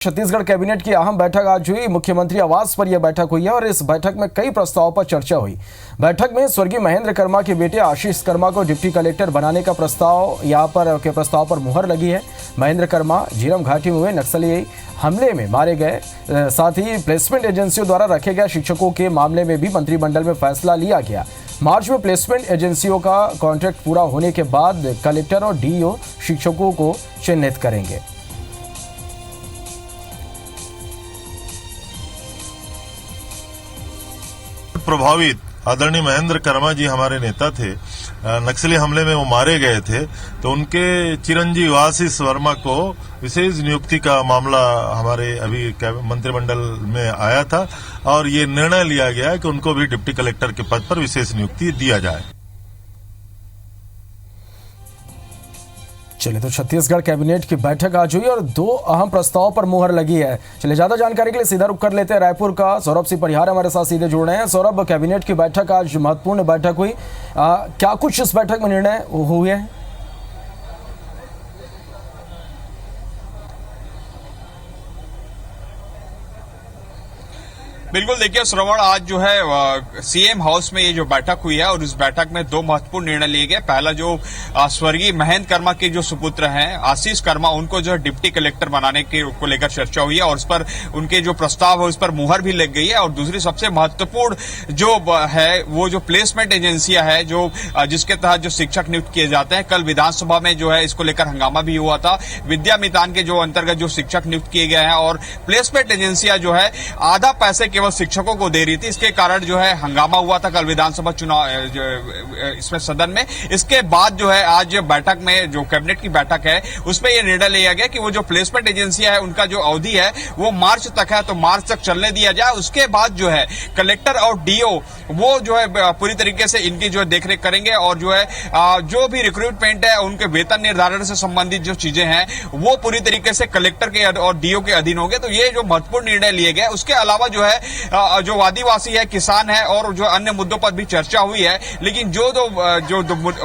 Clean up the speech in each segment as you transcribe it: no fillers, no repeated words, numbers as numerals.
Chhattisgarh cabinet की अहम बैठक आज हुई। मुख्यमंत्री आवास पर यह बैठक हुई है और इस बैठक में कई प्रस्तावों पर चर्चा हुई। बैठक में स्वर्गीय महेंद्र कर्मा के बेटे आशीष कर्मा को डिप्टी कलेक्टर बनाने का प्रस्ताव पर मुहर लगी है। महेंद्र कर्मा झीरम घाटी में हुए नक्सली हमले में मारे गए। साथ ही प्लेसमेंट एजेंसियों द्वारा रखे गए शिक्षकों के मामले में भी मंत्रिमंडल में फैसला लिया गया। मार्च में प्लेसमेंट एजेंसियों का कॉन्ट्रैक्ट पूरा होने के बाद कलेक्टर और डीईओ शिक्षकों को चिन्हित करेंगे। प्रभावित आदरणीय महेंद्र कर्मा जी हमारे नेता थे। नक्सली हमले में वो मारे गए थे, तो उनके चिरंजीव आशीष वर्मा को विशेष नियुक्ति का मामला हमारे अभी मंत्रिमंडल में आया था और ये निर्णय लिया गया है कि उनको भी डिप्टी कलेक्टर के पद पर विशेष नियुक्ति दिया जाए। चलिए, तो छत्तीसगढ़ कैबिनेट की बैठक आज हुई और दो अहम प्रस्तावों पर मुहर लगी है। चलिए, ज्यादा जानकारी के लिए सीधा रुख कर लेते हैं रायपुर का। सौरभ सिंह परिहार हमारे साथ सीधे जुड़ रहे हैं। सौरभ, कैबिनेट की बैठक आज महत्वपूर्ण बैठक हुई, क्या कुछ इस बैठक में निर्णय हुए हैं? बिल्कुल, देखिए श्रवण, आज जो है सीएम हाउस में ये जो बैठक हुई है और इस बैठक में दो महत्वपूर्ण निर्णय लिए गए। पहला, जो स्वर्गीय महेंद्र कर्मा के जो सुपुत्र हैं आशीष कर्मा, उनको जो है डिप्टी कलेक्टर बनाने को लेकर चर्चा हुई है और उस पर उनके जो प्रस्ताव है उस पर मुहर भी लग गई है। और दूसरी सबसे महत्वपूर्ण जो है वो जो प्लेसमेंट एजेंसियां है जो जिसके तहत जो शिक्षक नियुक्त किए जाते हैं। कल विधानसभा में जो है इसको लेकर हंगामा भी हुआ था। विद्या मितान के जो अंतर्गत जो शिक्षक नियुक्त किए गए हैं और प्लेसमेंट एजेंसियां जो है आधा पैसे केवल शिक्षकों को दे रही थी, इसके कारण जो है हंगामा हुआ था कल विधानसभा चुनाव इसमें सदन में। इसके बाद जो है आज बैठक में जो कैबिनेट की बैठक है उसमें यह निर्णय लिया गया कि वो जो प्लेसमेंट एजेंसियां है उनका जो अवधि है वो मार्च तक है, तो मार्च तक चलने दिया जाए। उसके बाद जो है कलेक्टर और डीओ वो जो है पूरी तरीके से इनकी जो है देखरेख करेंगे और जो है जो भी रिक्रूटमेंट है उनके वेतन निर्धारण से संबंधित जो चीजें हैं वो पूरी तरीके से कलेक्टर के और डीओ के अधीन होंगे। तो ये जो महत्वपूर्ण निर्णय लिए गए। उसके अलावा जो है जो आदिवासी है, किसान है और जो अन्य मुद्दों पर भी चर्चा हुई है। लेकिन जो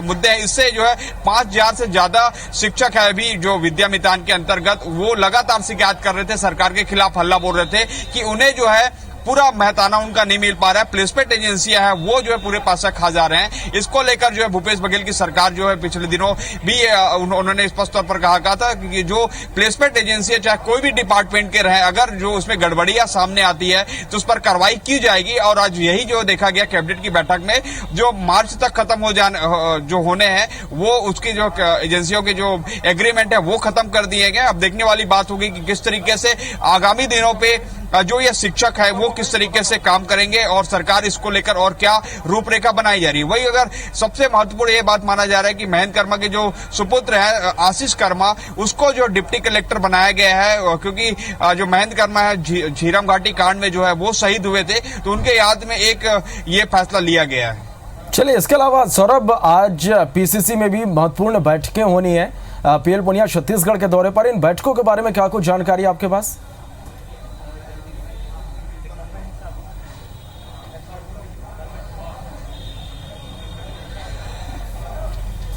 मुद्दे हैं इससे जो है 5000 से ज्यादा शिक्षक है अभी जो विद्या मितान के अंतर्गत, वो लगातार शिकायत कर रहे थे, सरकार के खिलाफ हल्ला बोल रहे थे कि उन्हें जो है पूरा मेहताना उनका नहीं मिल पा रहा है। प्लेसमेंट एजेंसियां है वो जो है पूरे पैसा खा जा रहे हैं। इसको लेकर जो है भूपेश बघेल की सरकार जो है पिछले दिनों भी उन्होंने स्पष्ट तौर पर कहा था कि जो प्लेसमेंट एजेंसी चाहे कोई भी डिपार्टमेंट के रहे, अगर जो उसमें गड़बड़ियां सामने आती है तो उस पर कार्रवाई की जाएगी। और आज यही जो देखा गया कैबिनेट की बैठक में, जो मार्च तक खत्म हो जाने जो होने हैं वो उसकी जो एजेंसियों के जो एग्रीमेंट है वो खत्म कर दिए गए। अब देखने वाली बात होगी कि किस तरीके से आगामी दिनों पे जो ये शिक्षक है वो किस तरीके से काम करेंगे और सरकार इसको लेकर और क्या रूपरेखा बनाई जा रही है। वही अगर सबसे महत्वपूर्ण ये बात माना जा रहा है कि महेंद्र कर्मा के जो सुपुत्र है आशीष कर्मा, उसको जो डिप्टी कलेक्टर बनाया गया है, क्योंकि जो महेंद्र कर्मा है झीरम घाटी कांड में जो है वो शहीद हुए थे, तो उनके याद में एक ये फैसला लिया गया है। चलिए, इसके अलावा सौरभ, आज पीसीसी में भी महत्वपूर्ण बैठकें होनी है। पीएल पुनिया छत्तीसगढ़ के दौरे पर, इन बैठकों के बारे में क्या कुछ जानकारी आपके पास?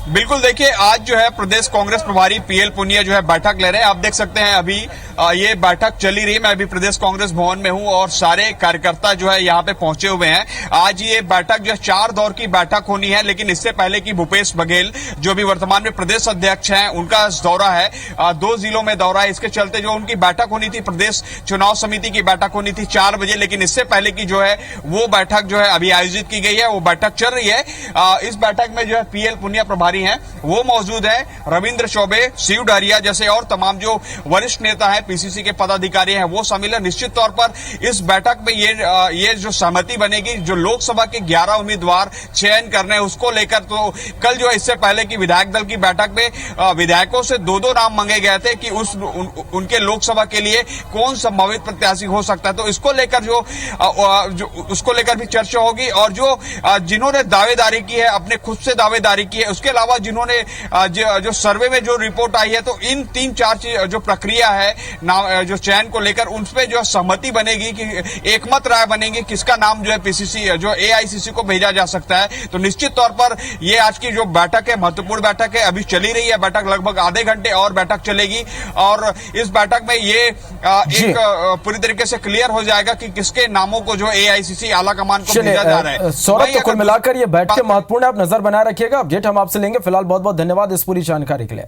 बिल्कुल, देखिए आज जो है प्रदेश कांग्रेस प्रभारी पीएल पुनिया जो है बैठक ले रहे हैं। आप देख सकते हैं अभी ये बैठक चली रही है। मैं अभी प्रदेश कांग्रेस भवन में हूं और सारे कार्यकर्ता जो है यहाँ पे पहुंचे हुए हैं। आज ये बैठक जो है 4 दौर की बैठक होनी है, लेकिन इससे पहले कि भूपेश बघेल जो भी वर्तमान में प्रदेश अध्यक्ष हैं उनका दौरा है, 2 जिलों में दौरा है। इसके चलते जो उनकी बैठक होनी थी, प्रदेश चुनाव समिति की बैठक होनी थी 4 बजे, लेकिन इससे पहले की जो है वो बैठक जो है अभी आयोजित की गई है, वो बैठक चल रही है। इस बैठक में जो है पीएल पुनिया प्रभारी हैं वो मौजूद है, रविंद्र चौबे, शिव डहरिया जैसे और तमाम जो वरिष्ठ नेता हैं, पीसीसी के पदाधिकारी हैं वो शामिल है। निश्चित तौर पर इस बैठक में ये जो सहमति बनेगी, जो लोकसभा के 11 उम्मीदवार चयन करने हैं उसको लेकर। तो कल जो है इससे पहले की विधायक दल की बैठक में विधायकों से 2-2 नाम मांगे गए थे कि उनके लोकसभा के लिए कौन संभावित प्रत्याशी हो सकता है। तो इसको लेकर जो उसको लेकर भी चर्चा होगी और जो जिन्होंने दावेदारी की है, अपने खुद से दावेदारी की है, उसके अलावा जिन्होंने जो सर्वे में जो रिपोर्ट आई है, तो इन 3-4 जो प्रक्रिया है नाम जो चयन को लेकर उन पे जो सहमति बनेगी कि एकमत राय बनेगी किसका नाम जो है पीसीसी जो एआईसीसी को भेजा जा सकता है। तो निश्चित तौर पर ये आज की जो बैठक है महत्वपूर्ण बैठक है, अभी चली रही है बैठक, लगभग आधे घंटे और बैठक चलेगी और इस बैठक में ये एक पूरी तरीके से क्लियर हो जाएगा कि किसके नामों को जो एआईसीसी आला कमान को भेजा जा रहा है। सौरभ, तो कुल मिलाकर ये बैठकें महत्वपूर्ण है, आप नजर बनाए रखिएगा, अपडेट हम आपसे लेंगे। फिलहाल बहुत बहुत धन्यवाद इस पूरी जानकारी के लिए।